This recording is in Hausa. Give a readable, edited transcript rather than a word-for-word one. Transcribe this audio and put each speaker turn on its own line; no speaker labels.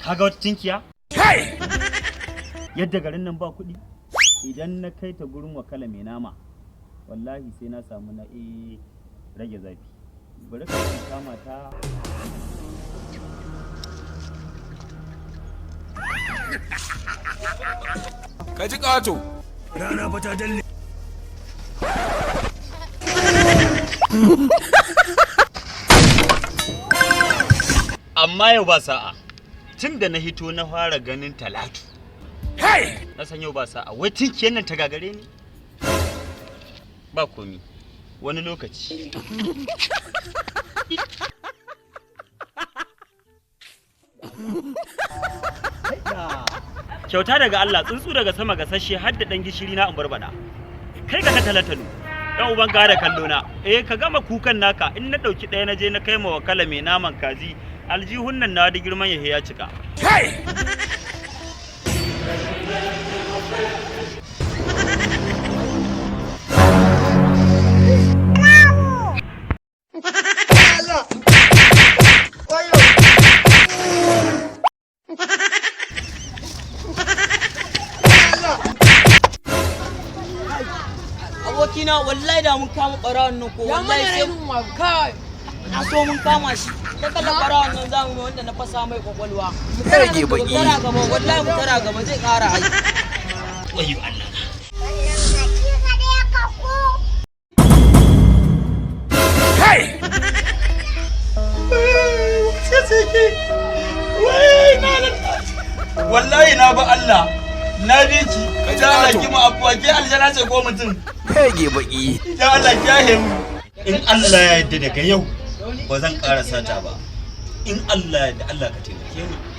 kaga wata tinkiya yadda garin nan ba kuɗi idan na kai ta gurin wakala mai nama wallahi sai na samu na rage zafi bari ka kama ta
ka ji ƙato rana fa ta dalle
amma yau ba sa'a tun da na hito na fara ganin Talatu na san yau ba sa'a wai tinkiyar nan ta gagare ni ba komi wani lokaci kyauta daga Allah tsuntsu daga sama ga sashe har da dan gishiri na barbada kai ga talatalo dan uban ga da kallo na ka gama kukan naka in na dauki daya na je na kai ma wakala mai naman kaji aljihun nan na da girman ya cika
abokina wallahi da mun kama ɓarawan nan ko wallahi sai mun kai na so mun kama shi ta kalla ɓarawan nan zamu mai wanda na fasa mai kwakwalwa mu rage baki tara gaba wallahi mu tara gaba zai ƙara ai
wayo Allah wallahi na ba Allah na biki da Allah ki mu afuwa ke aljana ce ko mutum
kage baki
da Allah ki yahe mu in Allah ya yarda daga yau ba zan ƙara sata ba in Allah ya yarda Allah ka taimake ni